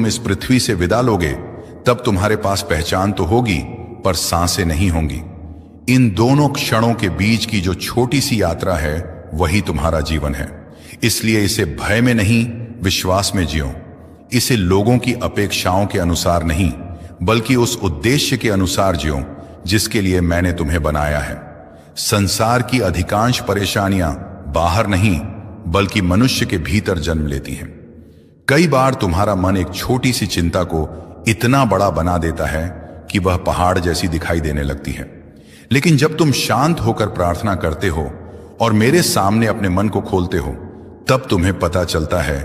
तुम इस पृथ्वी से विदा लोगे तब तुम्हारे पास पहचान तो होगी पर सांसें नहीं होंगी। इन दोनों क्षणों के बीच की जो छोटी सी यात्रा है वही तुम्हारा जीवन है। इसलिए इसे भय में नहीं, विश्वास में जियो। इसे लोगों की अपेक्षाओं के अनुसार नहीं बल्कि उस उद्देश्य के अनुसार जियो जिसके लिए मैंने तुम्हें बनाया है। संसार की अधिकांश परेशानियां बाहर नहीं बल्कि मनुष्य के भीतर जन्म लेती हैं। कई बार तुम्हारा मन एक छोटी सी चिंता को इतना बड़ा बना देता है कि वह पहाड़ जैसी दिखाई देने लगती है। लेकिन जब तुम शांत होकर प्रार्थना करते हो और मेरे सामने अपने मन को खोलते हो तब तुम्हें पता चलता है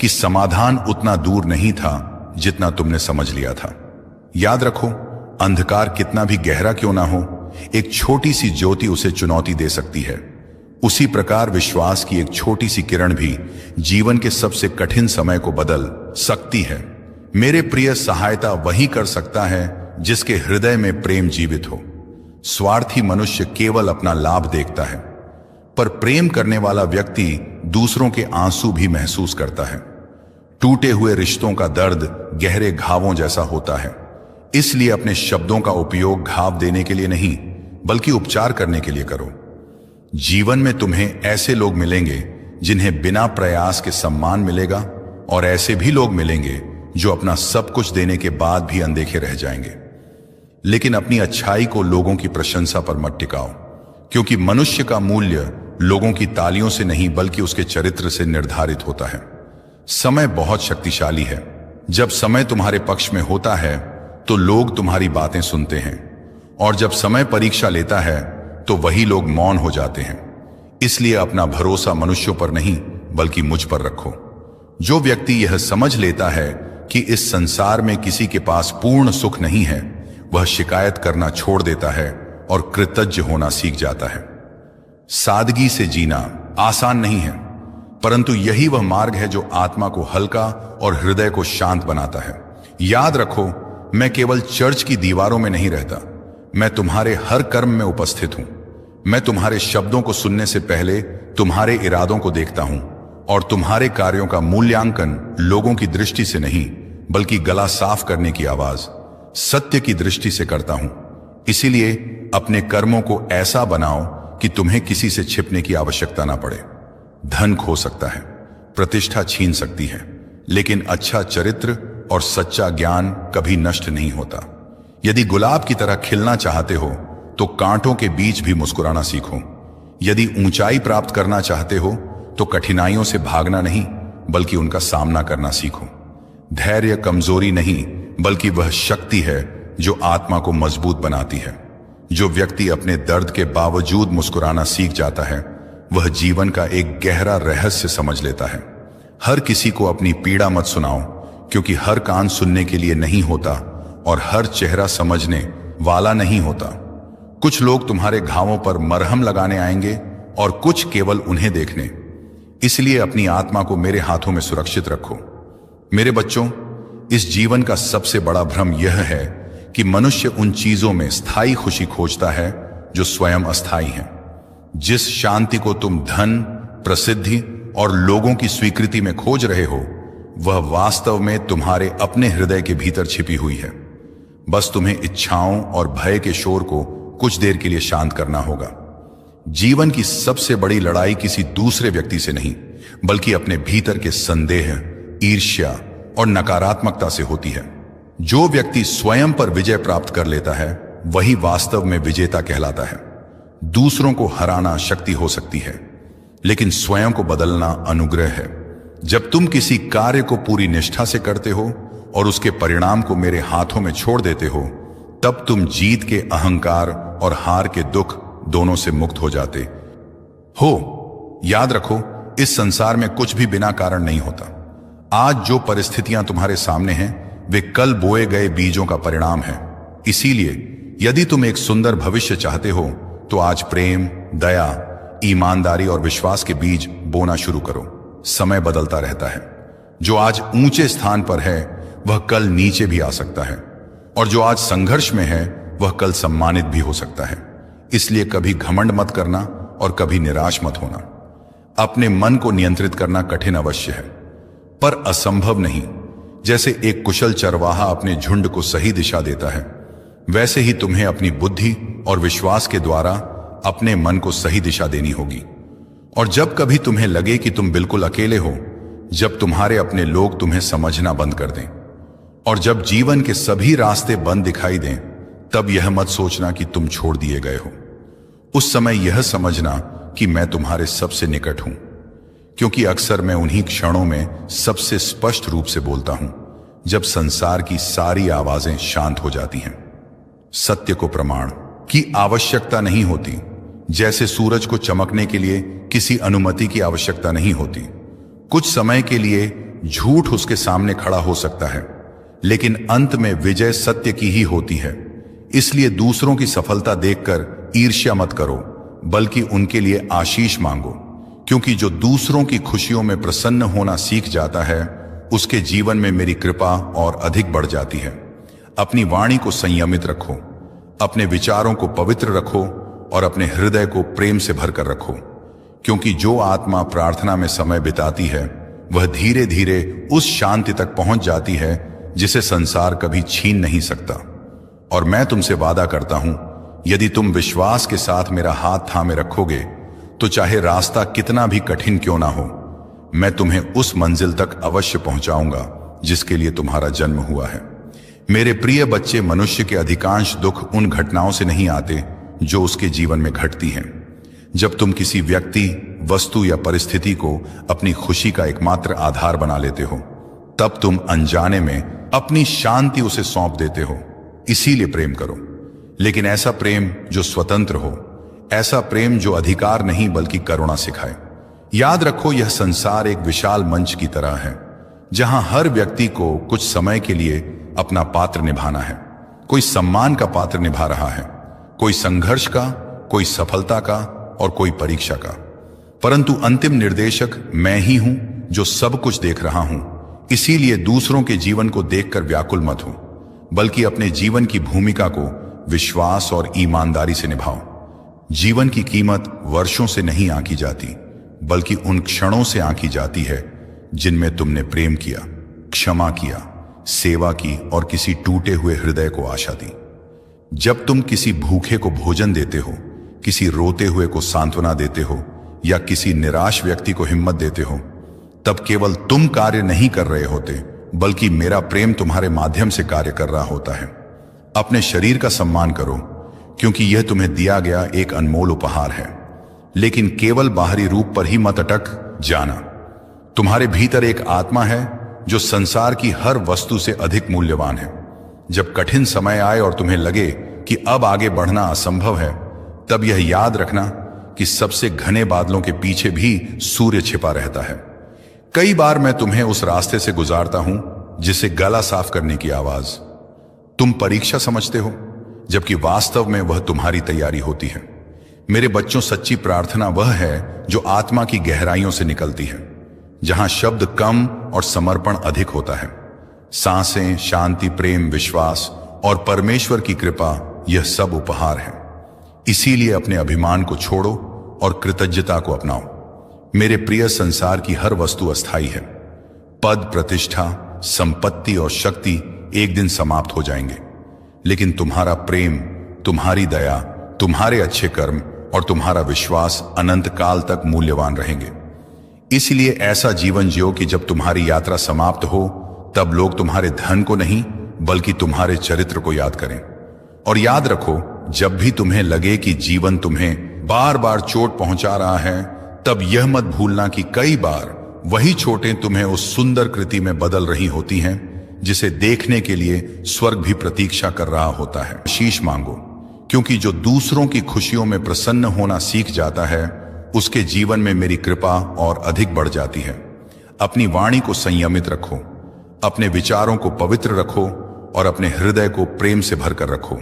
कि समाधान उतना दूर नहीं था जितना तुमने समझ लिया था। याद रखो, अंधकार कितना भी गहरा क्यों ना हो, एक छोटी सी ज्योति उसे चुनौती दे सकती है। उसी प्रकार विश्वास की एक छोटी सी किरण भी जीवन के सबसे कठिन समय को बदल सकती है। मेरे प्रिय, सहायता वही कर सकता है जिसके हृदय में प्रेम जीवित हो। स्वार्थी मनुष्य केवल अपना लाभ देखता है, पर प्रेम करने वाला व्यक्ति दूसरों के आंसू भी महसूस करता है। टूटे हुए रिश्तों का दर्द गहरे घावों जैसा होता है। इसलिए अपने शब्दों का उपयोग घाव देने के लिए नहीं बल्कि उपचार करने के लिए करो। जीवन में तुम्हें ऐसे लोग मिलेंगे जिन्हें बिना प्रयास के सम्मान मिलेगा और ऐसे भी लोग मिलेंगे जो अपना सब कुछ देने के बाद भी अनदेखे रह जाएंगे। लेकिन अपनी अच्छाई को लोगों की प्रशंसा पर मत टिकाओ, क्योंकि मनुष्य का मूल्य लोगों की तालियों से नहीं बल्कि उसके चरित्र से निर्धारित होता है। समय बहुत शक्तिशाली है। जब समय तुम्हारे पक्ष में होता है तो लोग तुम्हारी बातें सुनते हैं, और जब समय परीक्षा लेता है तो वही लोग मौन हो जाते हैं। इसलिए अपना भरोसा मनुष्यों पर नहीं बल्कि मुझ पर रखो। जो व्यक्ति यह समझ लेता है कि इस संसार में किसी के पास पूर्ण सुख नहीं है, वह शिकायत करना छोड़ देता है और कृतज्ञ होना सीख जाता है। सादगी से जीना आसान नहीं है, परंतु यही वह मार्ग है जो आत्मा को हल्का और हृदय को शांत बनाता है। याद रखो, मैं केवल चर्च की दीवारों में नहीं रहता, मैं तुम्हारे हर कर्म में उपस्थित हूं। मैं तुम्हारे शब्दों को सुनने से पहले तुम्हारे इरादों को देखता हूं और तुम्हारे कार्यों का मूल्यांकन लोगों की दृष्टि से नहीं बल्कि गला साफ करने की आवाज, सत्य की दृष्टि से करता हूं। इसीलिए अपने कर्मों को ऐसा बनाओ कि तुम्हें किसी से छिपने की आवश्यकता ना पड़े। धन खो सकता है, प्रतिष्ठा छीन सकती है, लेकिन अच्छा चरित्र और सच्चा ज्ञान कभी नष्ट नहीं होता। यदि गुलाब की तरह खिलना चाहते हो तो कांटों के बीच भी मुस्कुराना सीखो। यदि ऊंचाई प्राप्त करना चाहते हो तो कठिनाइयों से भागना नहीं बल्कि उनका सामना करना सीखो। धैर्य कमजोरी नहीं बल्कि वह शक्ति है जो आत्मा को मजबूत बनाती है। जो व्यक्ति अपने दर्द के बावजूद मुस्कुराना सीख जाता है वह जीवन का एक गहरा रहस्य समझ लेता है। हर किसी को अपनी पीड़ा मत सुनाओ, क्योंकि हर कान सुनने के लिए नहीं होता और हर चेहरा समझने वाला नहीं होता। कुछ लोग तुम्हारे घावों पर मरहम लगाने आएंगे और कुछ केवल उन्हें देखने। इसलिए अपनी आत्मा को मेरे हाथों में सुरक्षित रखो। मेरे बच्चों, इस जीवन का सबसे बड़ा भ्रम यह है कि मनुष्य उन चीजों में स्थायी खुशी खोजता है जो स्वयं अस्थायी हैं। जिस शांति को तुम धन, प्रसिद्धि और लोगों की स्वीकृति में खोज रहे हो, वह वास्तव में तुम्हारे अपने हृदय के भीतर छिपी हुई है। बस तुम्हें इच्छाओं और भय के शोर को कुछ देर के लिए शांत करना होगा। जीवन की सबसे बड़ी लड़ाई किसी दूसरे व्यक्ति से नहीं बल्कि अपने भीतर के संदेह, ईर्ष्या और नकारात्मकता से होती है। जो व्यक्ति स्वयं पर विजय प्राप्त कर लेता है वही वास्तव में विजेता कहलाता है। दूसरों को हराना शक्ति हो सकती है, लेकिन स्वयं को बदलना अनुग्रह है। जब तुम किसी कार्य को पूरी निष्ठा से करते हो और उसके परिणाम को मेरे हाथों में छोड़ देते हो, तब तुम जीत के अहंकार और हार के दुख दोनों से मुक्त हो जाते हो। याद रखो, इस संसार में कुछ भी बिना कारण नहीं होता। आज जो परिस्थितियां तुम्हारे सामने हैं वे कल बोए गए बीजों का परिणाम है। इसीलिए यदि तुम एक सुंदर भविष्य चाहते हो तो आज प्रेम, दया, ईमानदारी और विश्वास के बीज बोना शुरू करो। समय बदलता रहता है। जो आज ऊंचे स्थान पर है वह कल नीचे भी आ सकता है, और जो आज संघर्ष में है वह कल सम्मानित भी हो सकता है। इसलिए कभी घमंड मत करना और कभी निराश मत होना। अपने मन को नियंत्रित करना कठिन अवश्य है, पर असंभव नहीं। जैसे एक कुशल चरवाहा अपने झुंड को सही दिशा देता है, वैसे ही तुम्हें अपनी बुद्धि और विश्वास के द्वारा अपने मन को सही दिशा देनी होगी। और जब कभी तुम्हें लगे कि तुम बिल्कुल अकेले हो, जब तुम्हारे अपने लोग तुम्हें समझना बंद कर दें, और जब जीवन के सभी रास्ते बंद दिखाई दें, तब यह मत सोचना कि तुम छोड़ दिए गए हो। उस समय यह समझना कि मैं तुम्हारे सबसे निकट हूं, क्योंकि अक्सर मैं उन्हीं क्षणों में सबसे स्पष्ट रूप से बोलता हूं जब संसार की सारी आवाजें शांत हो जाती हैं। सत्य को प्रमाण की आवश्यकता नहीं होती, जैसे सूरज को चमकने के लिए किसी अनुमति की आवश्यकता नहीं होती। कुछ समय के लिए झूठ उसके सामने खड़ा हो सकता है, लेकिन अंत में विजय सत्य की ही होती है। इसलिए दूसरों की सफलता देखकर ईर्ष्या मत करो, बल्कि उनके लिए आशीष मांगो, क्योंकि जो दूसरों की खुशियों में प्रसन्न होना सीख जाता है, उसके जीवन में मेरी कृपा और अधिक बढ़ जाती है। अपनी वाणी को संयमित रखो, अपने विचारों को पवित्र रखो और अपने हृदय को प्रेम से भरकर रखो, क्योंकि जो आत्मा प्रार्थना में समय बिताती है, वह धीरे धीरे उस शांति तक पहुंच जाती है जिसे संसार कभी छीन नहीं सकता। और मैं तुमसे वादा करता हूं, यदि तुम विश्वास के साथ मेरा हाथ थामे रखोगे, तो चाहे रास्ता कितना भी कठिन क्यों ना हो, मैं तुम्हें उस मंजिल तक अवश्य पहुंचाऊंगा जिसके लिए तुम्हारा जन्म हुआ है। मेरे प्रिय बच्चे, मनुष्य के अधिकांश दुख उन घटनाओं से नहीं आते जो उसके जीवन में घटती हैं। जब तुम किसी व्यक्ति, वस्तु या परिस्थिति को अपनी खुशी का एकमात्र आधार बना लेते हो, तब तुम अनजाने में अपनी शांति उसे सौंप देते हो। इसीलिए प्रेम करो, लेकिन ऐसा प्रेम जो स्वतंत्र हो, ऐसा प्रेम जो अधिकार नहीं बल्कि करुणा सिखाए। याद रखो, यह संसार एक विशाल मंच की तरह है, जहां हर व्यक्ति को कुछ समय के लिए अपना पात्र निभाना है। कोई सम्मान का पात्र निभा रहा है, कोई संघर्ष का, कोई सफलता का और कोई परीक्षा का। परंतु अंतिम निर्देशक मैं ही हूं जो सब कुछ देख रहा हूं। इसीलिए दूसरों के जीवन को देखकर व्याकुल मत हो, बल्कि अपने जीवन की भूमिका को विश्वास और ईमानदारी से निभाओ। जीवन की कीमत वर्षों से नहीं आंकी जाती, बल्कि उन क्षणों से आंकी जाती है जिनमें तुमने प्रेम किया, क्षमा किया, सेवा की और किसी टूटे हुए हृदय को आशा दी। जब तुम किसी भूखे को भोजन देते हो, किसी रोते हुए को सांत्वना देते हो या किसी निराश व्यक्ति को हिम्मत देते हो, तब केवल तुम कार्य नहीं कर रहे होते, बल्कि मेरा प्रेम तुम्हारे माध्यम से कार्य कर रहा होता है। अपने शरीर का सम्मान करो, क्योंकि यह तुम्हें दिया गया एक अनमोल उपहार है, लेकिन केवल बाहरी रूप पर ही मत अटक जाना। तुम्हारे भीतर एक आत्मा है जो संसार की हर वस्तु से अधिक मूल्यवान है। जब कठिन समय आए और तुम्हें लगे कि अब आगे बढ़ना असंभव है, तब यह याद रखना कि सबसे घने बादलों के पीछे भी सूर्य छिपा रहता है। कई बार मैं तुम्हें उस रास्ते से गुजारता हूं जिसे गला साफ करने की आवाज तुम परीक्षा समझते हो, जबकि वास्तव में वह तुम्हारी तैयारी होती है। मेरे बच्चों, सच्ची प्रार्थना वह है जो आत्मा की गहराइयों से निकलती है, जहां शब्द कम और समर्पण अधिक होता है। सांसें, शांति, प्रेम, विश्वास और परमेश्वर की कृपा, यह सब उपहार है। इसीलिए अपने अभिमान को छोड़ो और कृतज्ञता को अपनाओ। मेरे प्रिय, संसार की हर वस्तु अस्थायी है। पद, प्रतिष्ठा, संपत्ति और शक्ति एक दिन समाप्त हो जाएंगे, लेकिन तुम्हारा प्रेम, तुम्हारी दया, तुम्हारे अच्छे कर्म और तुम्हारा विश्वास अनंत काल तक मूल्यवान रहेंगे। इसलिए ऐसा जीवन जियो कि जब तुम्हारी यात्रा समाप्त हो, तब लोग तुम्हारे धन को नहीं बल्कि तुम्हारे चरित्र को याद करें। और याद रखो, जब भी तुम्हें लगे कि जीवन तुम्हें बार बार चोट पहुंचा रहा है, तब यह मत भूलना कि कई बार वही चोटें तुम्हें उस सुंदर कृति में बदल रही होती हैं जिसे देखने के लिए स्वर्ग भी प्रतीक्षा कर रहा होता है। आशीष मांगो, क्योंकि जो दूसरों की खुशियों में प्रसन्न होना सीख जाता है, उसके जीवन में मेरी कृपा और अधिक बढ़ जाती है। अपनी वाणी को संयमित रखो, अपने विचारों को पवित्र रखो और अपने हृदय को प्रेम से भरकर रखो,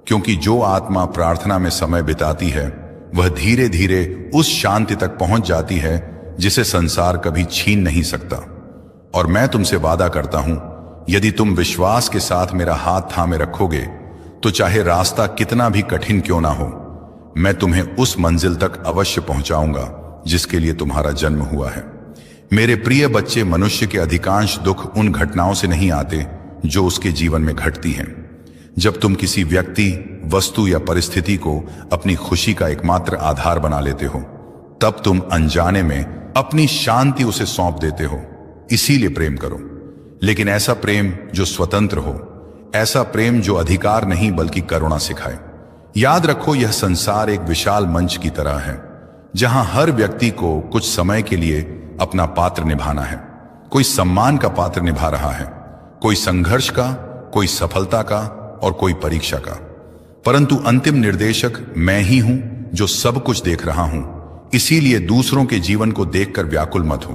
क्योंकि जो आत्मा प्रार्थना में समय बिताती है, वह धीरे धीरे उस शांति तक पहुंच जाती है जिसे संसार कभी छीन नहीं सकता। और मैं तुमसे वादा करता हूं, यदि तुम विश्वास के साथ मेरा हाथ थामे रखोगे, तो चाहे रास्ता कितना भी कठिन क्यों ना हो, मैं तुम्हें उस मंजिल तक अवश्य पहुंचाऊंगा जिसके लिए तुम्हारा जन्म हुआ है। मेरे प्रिय बच्चे, मनुष्य के अधिकांश दुख उन घटनाओं से नहीं आते जो उसके जीवन में घटती हैं। जब तुम किसी व्यक्ति, वस्तु या परिस्थिति को अपनी खुशी का एकमात्र आधार बना लेते हो, तब तुम अनजाने में अपनी शांति उसे सौंप देते हो। इसीलिए प्रेम करो, लेकिन ऐसा प्रेम जो स्वतंत्र हो, ऐसा प्रेम जो अधिकार नहीं बल्कि करुणा सिखाए। याद रखो, यह संसार एक विशाल मंच की तरह है जहां हर व्यक्ति को कुछ समय के लिए अपना पात्र निभाना है। कोई सम्मान का पात्र निभा रहा है, कोई संघर्ष का, कोई सफलता का और कोई परीक्षा का। परंतु अंतिम निर्देशक मैं ही हूं जो सब कुछ देख रहा हूं। इसीलिए दूसरों के जीवन को देखकर व्याकुल मत हो,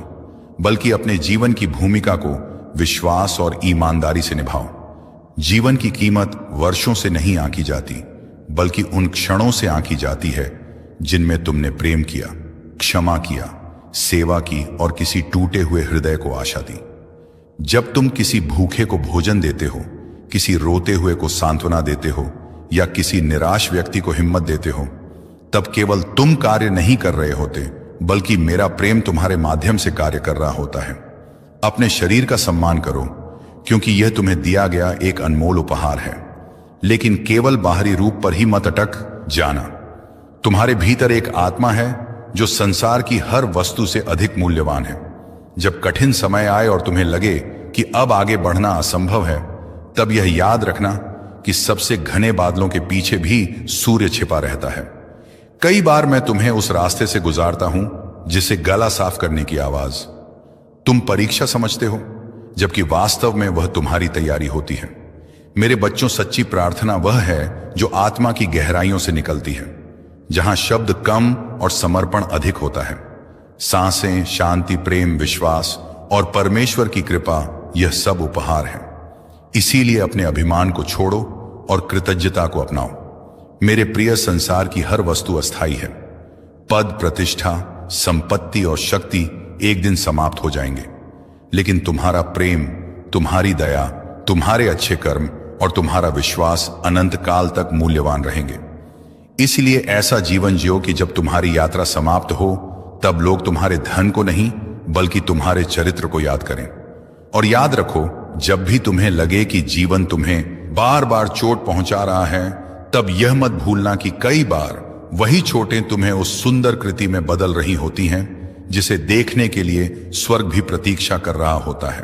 बल्कि अपने जीवन की भूमिका को विश्वास और ईमानदारी से निभाओ। जीवन की कीमत वर्षों से नहीं आंकी जाती, बल्कि उन क्षणों से आंकी जाती है जिनमें तुमने प्रेम किया, क्षमा किया, सेवा की और किसी टूटे हुए हृदय को आशा दी। जब तुम किसी भूखे को भोजन देते हो, किसी रोते हुए को सांत्वना देते हो या किसी निराश व्यक्ति को हिम्मत देते हो, तब केवल तुम कार्य नहीं कर रहे होते, बल्कि मेरा प्रेम तुम्हारे माध्यम से कार्य कर रहा होता है। अपने शरीर का सम्मान करो, क्योंकि यह तुम्हें दिया गया एक अनमोल उपहार है। लेकिन केवल बाहरी रूप पर ही मत अटक जाना। तुम्हारे भीतर एक आत्मा है जो संसार की हर वस्तु से अधिक मूल्यवान है। जब कठिन समय आए और तुम्हें लगे कि अब आगे बढ़ना असंभव है, तब यह याद रखना कि सबसे घने बादलों के पीछे भी सूर्य छिपा रहता है। कई बार मैं तुम्हें उस रास्ते से गुजारता हूं जिसे गला साफ करने की आवाज तुम परीक्षा समझते हो, जबकि वास्तव में वह तुम्हारी तैयारी होती है। मेरे बच्चों, सच्ची प्रार्थना वह है जो आत्मा की गहराइयों से निकलती है, जहां शब्द कम और समर्पण अधिक होता है। सांसें, शांति, प्रेम, विश्वास और परमेश्वर की कृपा, यह सब उपहार है। इसीलिए अपने अभिमान को छोड़ो और कृतज्ञता को अपनाओ। मेरे प्रिय, संसार की हर वस्तु अस्थायी है। पद, प्रतिष्ठा, संपत्ति और शक्ति एक दिन समाप्त हो जाएंगे, लेकिन तुम्हारा प्रेम, तुम्हारी दया, तुम्हारे अच्छे कर्म और तुम्हारा विश्वास अनंत काल तक मूल्यवान रहेंगे। इसलिए ऐसा जीवन जियो कि जब तुम्हारी यात्रा समाप्त हो, तब लोग तुम्हारे धन को नहीं बल्कि तुम्हारे चरित्र को याद करें। और याद रखो, जब भी तुम्हें लगे कि जीवन तुम्हें बार बार चोट पहुंचा रहा है, तब यह मत भूलना कि कई बार वही चोटें तुम्हें उस सुंदर कृति में बदल रही होती हैं जिसे देखने के लिए स्वर्ग भी प्रतीक्षा कर रहा होता है।